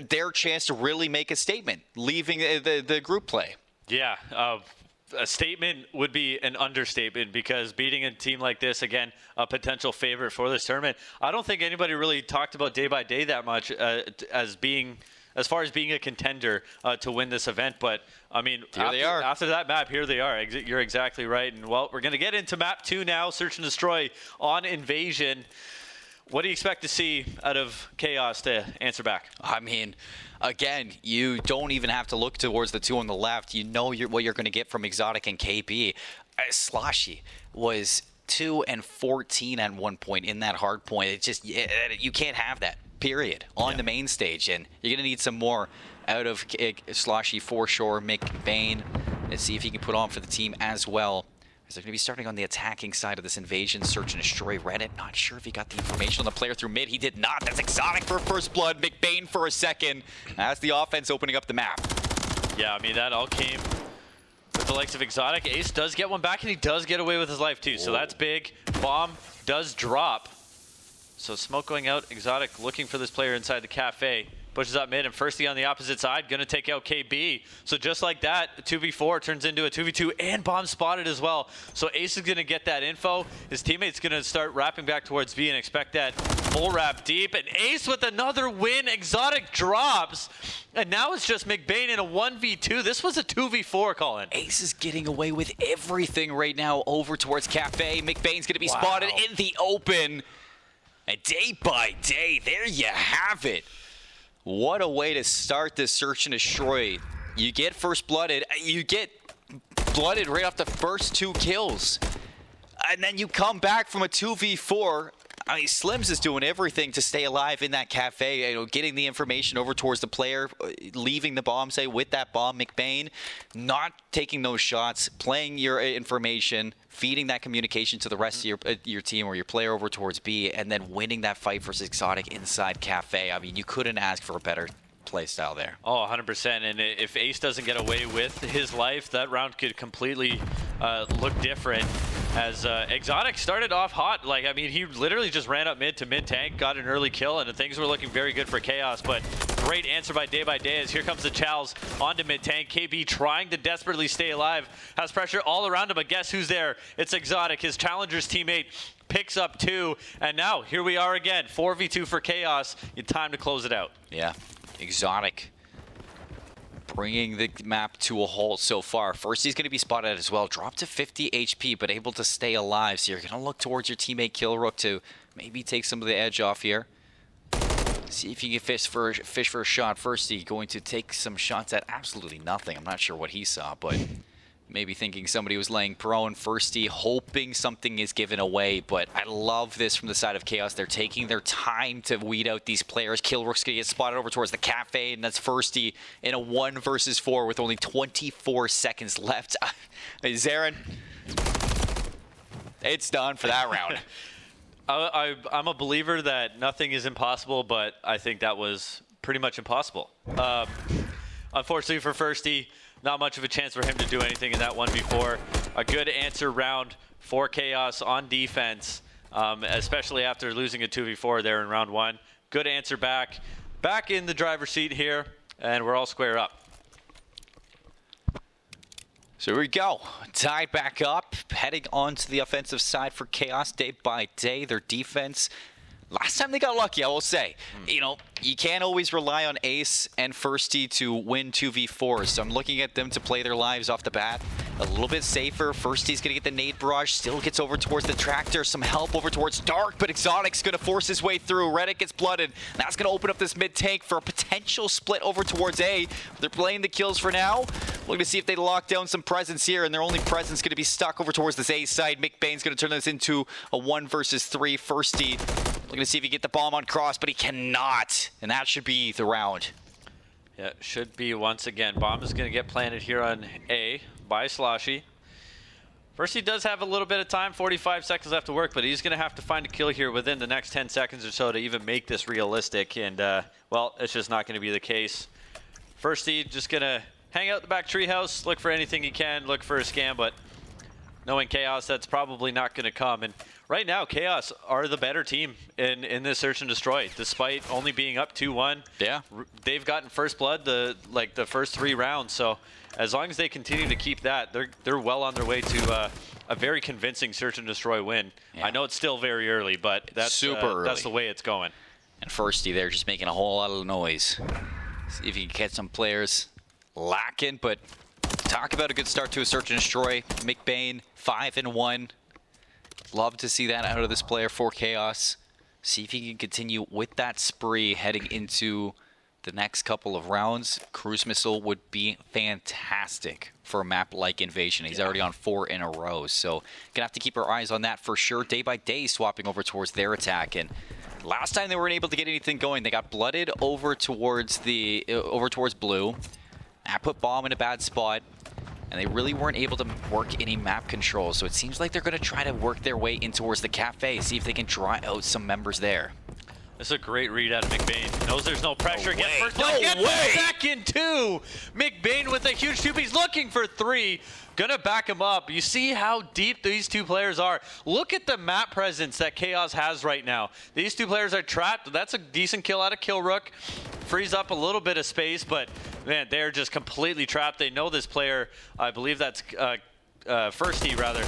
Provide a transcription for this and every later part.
their chance to really make a statement, leaving the group play. Yeah, a statement would be an understatement because beating a team like this, again, a potential favorite for this tournament, I don't think anybody really talked about day by day that much as far as being a contender to win this event. But, I mean, after that map, here they are. You're exactly right. And, well, we're going to get into map 2 now, Search and Destroy on Invasion. What do you expect to see out of Chaos to answer back? I mean, again, you don't even have to look towards the two on the left. You know what you're going to get from Exotic and KB. Sloshy was 2 and 14 at one point in that hard point. It's just, you can't have that, period, on the main stage. And you're going to need some more out of Sloshy for sure. McBain, let's see if he can put on for the team as well. They're going to be starting on the attacking side of this Invasion. Search and Destroy Reddit. Not sure if he got the information on the player through mid. He did not. That's Exotic for first blood. McBain for a second. That's the offense opening up the map. Yeah, I mean, that all came with the likes of Exotic. Ace does get one back, and he does get away with his life, too. So that's big. Bomb does drop. So smoke going out. Exotic looking for this player inside the cafe. Pushes up mid, and Firsty on the opposite side, going to take out KB. So just like that, 2v4 turns into a 2v2, and Bomb spotted as well. So Ace is going to get that info. His teammate's going to start wrapping back towards B and expect that full wrap deep. And Ace with another win. Exotic drops. And now it's just McBain in a 1v2. This was a 2v4, Colin. Ace is getting away with everything right now over towards Cafe. McBain's going to be spotted in the open. And day by day, there you have it. What a way to start this Search and Destroy. You get first blooded. You get blooded right off the first 2 kills. And then you come back from a 2v4. I mean, Slims is doing everything to stay alive in that cafe, getting the information over towards the player, leaving the bomb, say, with that bomb. McBain not taking those shots, playing your information, feeding that communication to the rest of your team or your player over towards B, and then winning that fight versus Exotic inside cafe. I mean, you couldn't ask for a better play style there. Oh, 100%. And if Ace doesn't get away with his life, that round could completely look different. As Exotic started off hot. Like, I mean, he literally just ran up mid to mid tank, got an early kill, and things were looking very good for Chaos. But great answer by Day as here comes the Chals onto mid tank. KB trying to desperately stay alive. Has pressure all around him, but guess who's there? It's Exotic, his Challenger's teammate. Picks up 2, and now here we are again. 4v2 for Chaos. Time to close it out. Yeah, Exotic bringing the map to a halt so far. First, he's going to be spotted as well. Dropped to 50 HP, but able to stay alive. So you're going to look towards your teammate Killrook to maybe take some of the edge off here. See if you can fish for a shot. First, he's going to take some shots at absolutely nothing. I'm not sure what he saw, but maybe thinking somebody was laying prone. Firsty hoping something is given away, but I love this from the side of Chaos. They're taking their time to weed out these players. Killrook's going to get spotted over towards the cafe, and that's Firsty in a 1 versus 4 with only 24 seconds left. Zarin, it's done for that round. I'm a believer that nothing is impossible, but I think that was pretty much impossible. Unfortunately for Firsty, not much of a chance for him to do anything in that 1v4. A good answer round for Chaos on defense, especially after losing a 2v4 there in round 1. Good answer back. Back in the driver's seat here, and we're all square up. So here we go. Tied back up, heading on to the offensive side for Chaos day by day. Their defense, last time they got lucky, I will say. You can't always rely on Ace and Firsty to win 2v4s. So I'm looking at them to play their lives off the bat. A little bit safer. Firsty's going to get the nade barrage. Still gets over towards the tractor. Some help over towards Dark, but Exotic's going to force his way through. Reddit gets blooded. That's going to open up this mid tank for a potential split over towards A. They're playing the kills for now. Looking to see if they lock down some presence here, and their only presence going to be stuck over towards this A side. McBain's going to turn this into a 1 versus 3. Firsty looking to see if he can get the bomb on cross, but he cannot. And that should be the round. Yeah, should be once again. Bomb is going to get planted here on A by Sloshy. First, he does have a little bit of time, 45 seconds left to work, but he's going to have to find a kill here within the next 10 seconds or so to even make this realistic. And, well, it's just not going to be the case. First, he's just going to hang out the back treehouse, look for anything he can, look for a scam, but knowing Chaos, that's probably not going to come. And Right now, Chaos are the better team in this search and destroy, despite only being up 2-1. Yeah. They've gotten first blood the first 3 rounds. So as long as they continue to keep that, they're well on their way to a very convincing search and destroy win. Yeah. I know it's still very early, but that's super early. That's the way it's going. And Firsty there just making a whole lot of noise. See if he can catch some players lacking, but talk about a good start to a search and destroy. McBain 5-1. Love to see that out of this player for Chaos. See if he can continue with that spree heading into the next couple of rounds. Cruise Missile would be fantastic for a map like Invasion. He's already on 4 in a row, so gonna have to keep our eyes on that for sure. Day by day swapping over towards their attack, and last time they weren't able to get anything going. They got blooded over towards blue. That put Bomb in a bad spot, and they really weren't able to work any map control. So it seems like they're going to try to work their way in towards the cafe, see if they can draw out some members there. This is a great read out of McBain. Knows there's no pressure. No Gets way. first No one, gets way. the second 2. McBain with a huge 2. He's looking for 3. Gonna back him up. You see how deep these 2 players are. Look at the map presence that Chaos has right now. These 2 players are trapped. That's a decent kill out of Killrook. Frees up a little bit of space, but man, they're just completely trapped. They know this player. I believe that's Firsty rather.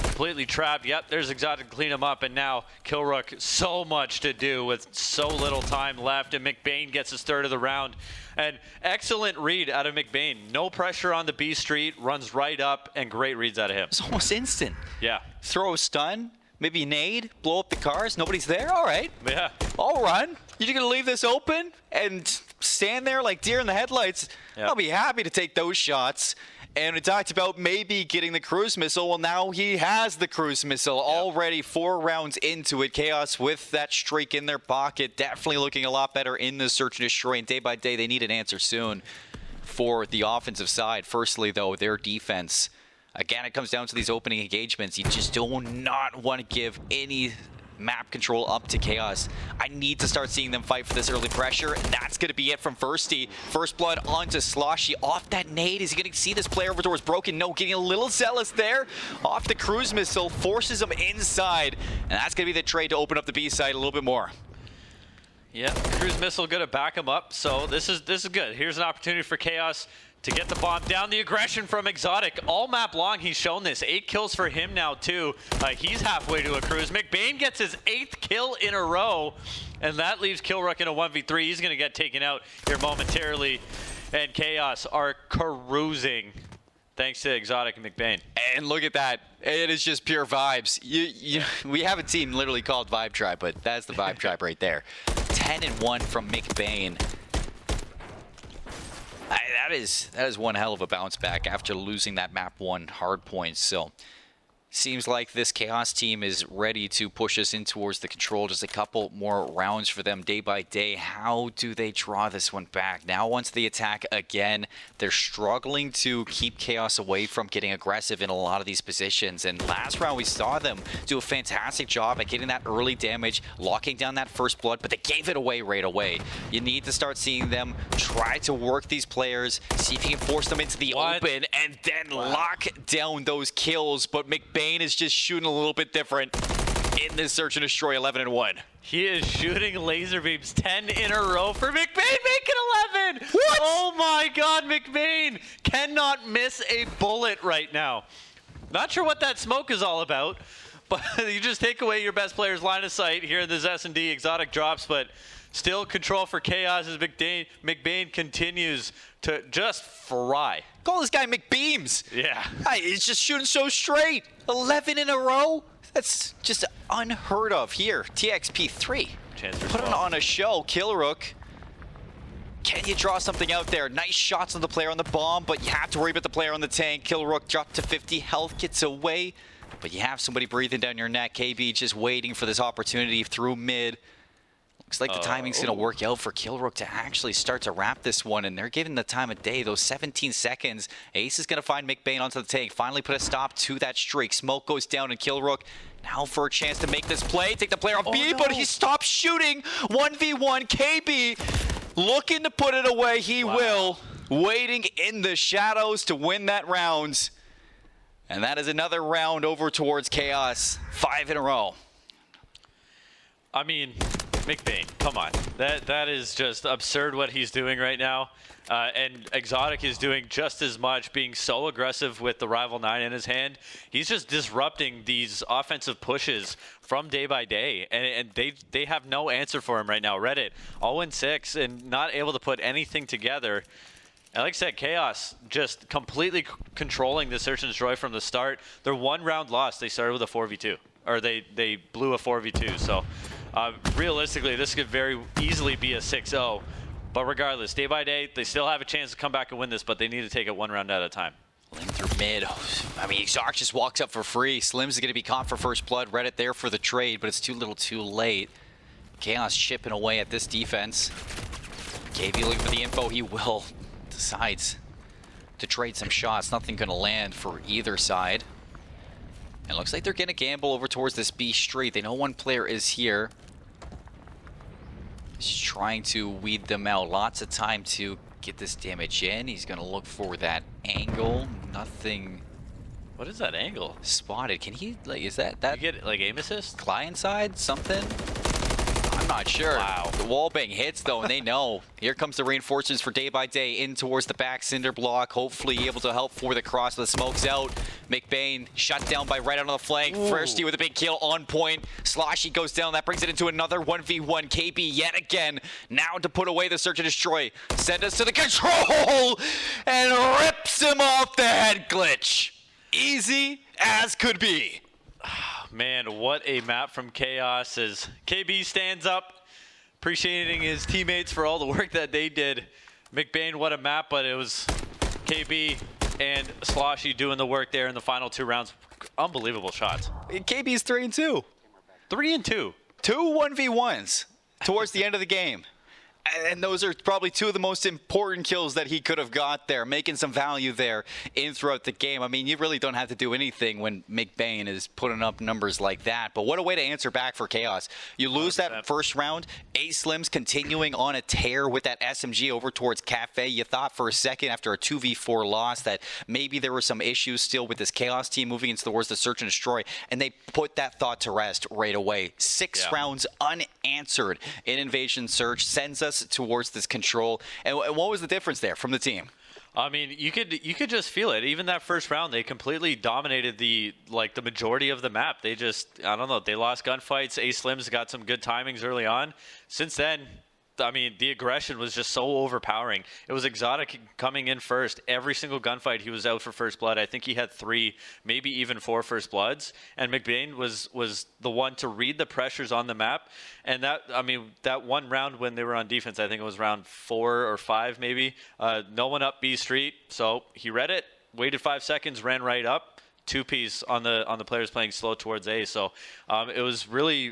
Completely trapped. Yep, there's Exotic to clean him up, and now Killrook, so much to do with so little time left, and McBain gets his 3rd of the round. And excellent read out of McBain. No pressure on the B street, runs right up, and great reads out of him. It's almost instant. Yeah. Throw a stun, maybe nade, blow up the cars, nobody's there, all right. Yeah. I'll run. You're gonna leave this open and stand there like deer in the headlights? Yep. I'll be happy to take those shots. And we talked about maybe getting the cruise missile. Well, now he has the cruise missile already 4 rounds into it. Chaos with that streak in their pocket, definitely looking a lot better in the search and destroy. And day by day, they need an answer soon for the offensive side. Firstly, though, their defense. Again, it comes down to these opening engagements. You just do not want to give any map control up to Chaos. I need to start seeing them fight for this early pressure, and that's going to be it from Firsty. First blood onto Sloshy. Off that nade, is he going to see this player over towards Broken? No, getting a little zealous there. Off the cruise missile, forces him inside, and that's going to be the trade to open up the B side a little bit more. Yeah, cruise missile going to back him up, so this is good. Here's an opportunity for Chaos to get the bomb down. The aggression from Exotic. All map long, he's shown this. 8 kills for him now, too. He's halfway to a cruise. McBain gets his 8th kill in a row, and that leaves Killrook in a 1v3. He's going to get taken out here momentarily, and Chaos are cruising thanks to Exotic and McBain. And look at that. It is just pure vibes. We have a team literally called Vibe Tribe, but that's the Vibe Tribe right there. 10-1 from McBain. That is one hell of a bounce back after losing that map 1 hard point. So seems like this Chaos team is ready to push us in towards the control. Just a couple more rounds for them day by day. How do they draw this one back? Now once they attack again, they're struggling to keep Chaos away from getting aggressive in a lot of these positions. And last round we saw them do a fantastic job at getting that early damage, locking down that first blood, but they gave it away right away. You need to start seeing them try to work these players, see if you can force them into the open, and then lock down those kills. But McBain is just shooting a little bit different in this search and destroy. 11-1. He is shooting laser beams 10 in a row for McBain, making 11. What? Oh my God, McBain cannot miss a bullet right now. Not sure what that smoke is all about, but you just take away your best player's line of sight here in this S&D. Exotic drops, but still control for Chaos as McBain continues to just fry. Call this guy McBeams. Yeah. He's just shooting so straight. 11 in a row. That's just unheard of here. TXP3. Putting on a show. Killrook. Can you draw something out there? Nice shots on the player on the bomb, but you have to worry about the player on the tank. Killrook dropped to 50. Health gets away, but you have somebody breathing down your neck. KB just waiting for this opportunity through mid. Looks like the timing's going to work out for Killrook to actually start to wrap this one, and they're giving the time of day, those 17 seconds. Ace is going to find McBain onto the tank, finally put a stop to that streak. Smoke goes down, and Killrook now for a chance to make this play, take the player off B, but he stops shooting. 1v1, KB looking to put it away. He will, waiting in the shadows to win that round. And that is another round over towards Chaos. 5 in a row. I mean, McBain, come on. That is just absurd what he's doing right now. And Exotic is doing just as much, being so aggressive with the Rival 9 in his hand. He's just disrupting these offensive pushes from day by day. And they have no answer for him right now. Reddit, 0-6 and not able to put anything together. And like I said, Chaos just completely controlling the search and destroy from the start. Their one round loss, they started with a 4v2. Or they blew a 4v2. So realistically, this could very easily be a 6-0. But regardless, day by day, they still have a chance to come back and win this, but they need to take it one round at a time. Ling through mid. I mean, Exarch just walks up for free. Slims is going to be caught for first blood. Reddit there for the trade, but it's too little too late. Chaos chipping away at this defense. KB looking for the info. He will. Decides to trade some shots. Nothing going to land for either side. And looks like they're going to gamble over towards this B street. They know one player is here. He's trying to weed them out. Lots of time to get this damage in. He's going to look for that angle. Nothing. What is that angle? Spotted. Can he, like, is that You get, like, aim assist? client side? Something? I'm not sure. Wow. The wallbang hits, though, and they know. Here comes the reinforcements for day by day in towards the back cinder block. Hopefully able to help for the cross. The smoke's out. McBain shut down by right on the flank. Thirsty with a big kill on point. Sloshy goes down. That brings it into another 1v1. KB yet again. Now to put away the search and destroy. Send us to the control and rips him off the head glitch. Easy as could be. Man, what a map from Chaos as KB stands up, appreciating his teammates for all the work that they did. McBain, what a map, but it was KB and Sloshy doing the work there in the final 2 rounds. Unbelievable shots. KB's 3-2. 3-2. 2 1v1s towards the end of the game. And those are probably 2 of the most important kills that he could have got there, making some value there in throughout the game. I mean, you really don't have to do anything when McBain is putting up numbers like that. But what a way to answer back for Chaos. You lose that first round. Slims continuing on a tear with that SMG over towards Cafe. You thought for a second after a 2v4 loss that maybe there were some issues still with this Chaos team moving into towards the search and destroy. And they put that thought to rest right away. 6 rounds unanswered in Invasion Search sends us towards this control. And what was the difference there from the team? I mean, you could just feel it. Even that first round, they completely dominated the majority of the map. They just, I don't know, they lost gunfights. Slims got some good timings early on. Since then, I mean, the aggression was just so overpowering. It was Exotic coming in first. Every single gunfight, he was out for first blood. I think he had 3, maybe even 4 first bloods. And McBain was the one to read the pressures on the map. And that, I mean, that one round when they were on defense, I think it was round 4 or 5 maybe. No one up B Street. So he read it, waited 5 seconds, ran right up. 2-piece on the players playing slow towards A. So it was really